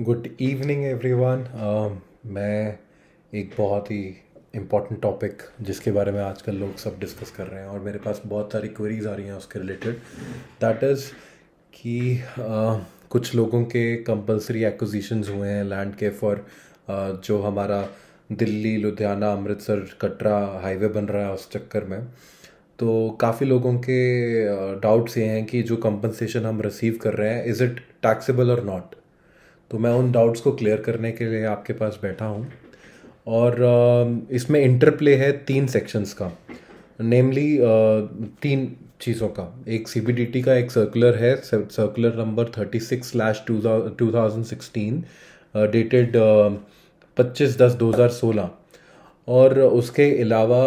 Good evening everyone. मैं एक बहुत ही इम्पोर्टेंट टॉपिक जिसके बारे में आजकल लोग सब डिस्कस कर रहे हैं और मेरे पास बहुत सारी क्वेरीज आ रही हैं उसके रिलेटेड। दैट इज़ कि कुछ लोगों के कंपलसरी एक्विजिशंस हुए हैं लैंड के फॉर जो हमारा दिल्ली लुधियाना अमृतसर कटरा हाईवे बन रहा है उस चक्कर में। तो काफ़ी लोगों के डाउट्स ये हैं कि जो कंपनसेशन हम रिसीव कर रहे हैं इज़ इट टैक्सेबल और नॉट। तो मैं उन डाउट्स को क्लियर करने के लिए आपके पास बैठा हूँ और इसमें इंटरप्ले है 3 सेक्शंस का, नेमली 3 चीज़ों का। एक सीबीडीटी का एक सर्कुलर है, सर्कुलर नंबर 36/2016 डेटेड 25/10/2016। और उसके अलावा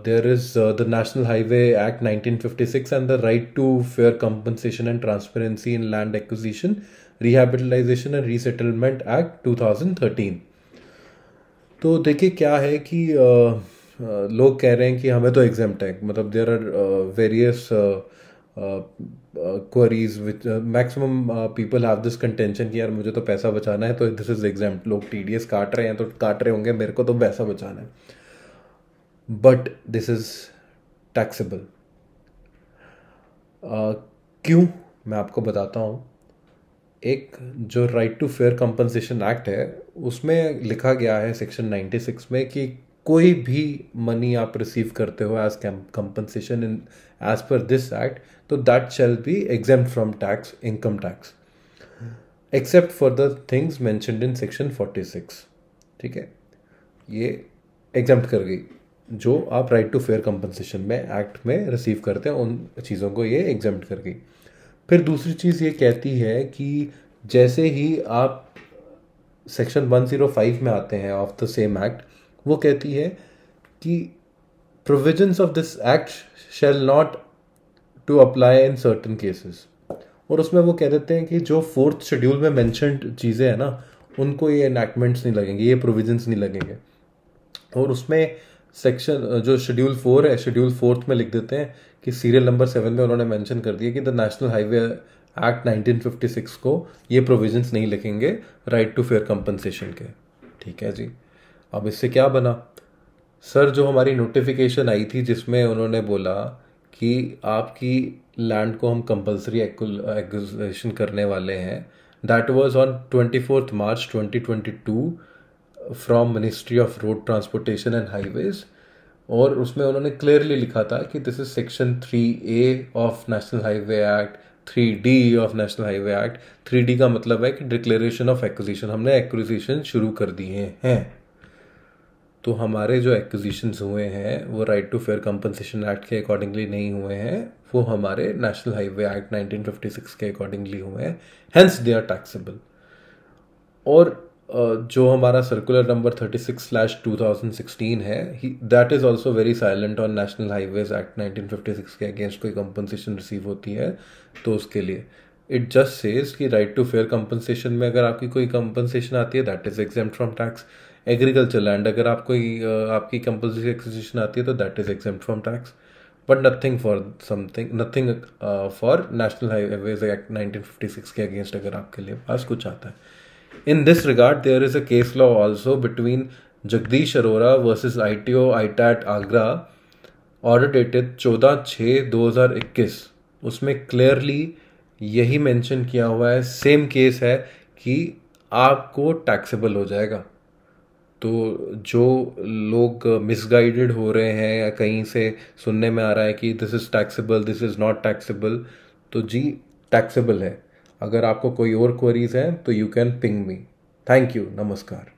there is the national highway act 1956 and the right to fair compensation and transparency in land acquisition rehabilitation and resettlement act 2013। तो देखिए क्या है कि लोग कह रहे हैं कि हमें तो एग्जेम्प्ट है, मतलब there are various queries which maximum people have this contention कि यार मुझे तो पैसा बचाना है तो दिस इज एग्जेम्प्ट। लोग टीडीएस काट रहे हैं तो काट रहे होंगे, मेरे को तो पैसा बचाना है, बट दिस इज टैक्सेबल। क्यों, मैं आपको बताता हूँ। एक जो right to fair compensation act है उसमें लिखा गया है सेक्शन 96 में कि कोई भी मनी आप रिसीव करते हो as compensation in as per this act, तो that shall be exempt from tax, income tax, except for the things mentioned in section 46। ठीक है, ये एग्जेम्प्ट कर गई। जो आप राइट टू फेयर कंपनसेशन में एक्ट में रिसीव करते हैं उन चीज़ों को ये एग्जेम्प्ट कर गई। फिर दूसरी चीज़ ये कहती है कि जैसे ही आप सेक्शन 105 में आते हैं ऑफ द सेम एक्ट, वो कहती है कि provisions of this act shall not to apply in certain cases. और उसमें वो कह देते हैं कि जो 4th शेड्यूल में मेंशन्ड चीज़ें हैं ना, उनको ये एनैक्टमेंट्स नहीं लगेंगे, ये प्रोविजंस नहीं लगेंगे। और उसमें सेक्शन जो शेड्यूल 4 है, शेड्यूल 4th में लिख देते हैं कि सीरियल नंबर 7 में उन्होंने मेंशन कर दिया कि द नेशनल हाईवे एक्ट 1956 को ये प्रोविजंस नहीं लिखेंगे राइट टू फेयर कंपनसेशन के। ठीक है जी, अब इससे क्या बना सर? जो हमारी नोटिफिकेशन आई थी जिसमें उन्होंने बोला कि आपकी लैंड को हम कंपलसरी एक्विजिशन करने वाले हैं, that was on 24 March 2022 from ministry of road transportation and highways. और उसमें उन्होंने क्लियरली लिखा था कि this is section 3A of national highway act, 3D of national highway act. 3D का मतलब है कि डिक्लेरेशन ऑफ एक्विजिशन, हमने एक्विजिशन शुरू कर दिए हैं। तो हमारे जो एक्विजिशंस हुए हैं वो right to fair compensation act के अकॉर्डिंगली नहीं हुए हैं, वो हमारे नेशनल हाईवे एक्ट 1956 के अकॉर्डिंगली हुए हैं, हेंस दे आर टैक्सेबल। और जो हमारा सर्कुलर नंबर 36/2016 है, that is also very silent on national highways act 1956 के अगेंस्ट कोई कंपनसेशन रिसीव होती है तो उसके लिए इट जस्ट सेज कि राइट टू फेयर कंपनसेशन में अगर आपकी कोई कंपनसेशन आती है that is exempt from tax. Agriculture land अगर आपको आपकी कंपलसरी एक्विजिशन आती है तो that is exempt from tax, but nothing for national highways act 1956 के अगेंस्ट अगर आपके लिए पास कुछ आता है। In this regard, there is a case law also between Jagdish Arora versus ITO ITAT Agra, order dated 14/6/2021। उसमें क्लियरली यही mention किया हुआ है, सेम केस है कि आपको टैक्सेबल हो जाएगा। तो जो लोग मिसगाइडेड हो रहे हैं या कहीं से सुनने में आ रहा है कि this is taxable, this is not taxable, तो जी टैक्सेबल है। अगर आपको कोई और क्वेरीज हैं तो you can ping me. Thank you, नमस्कार।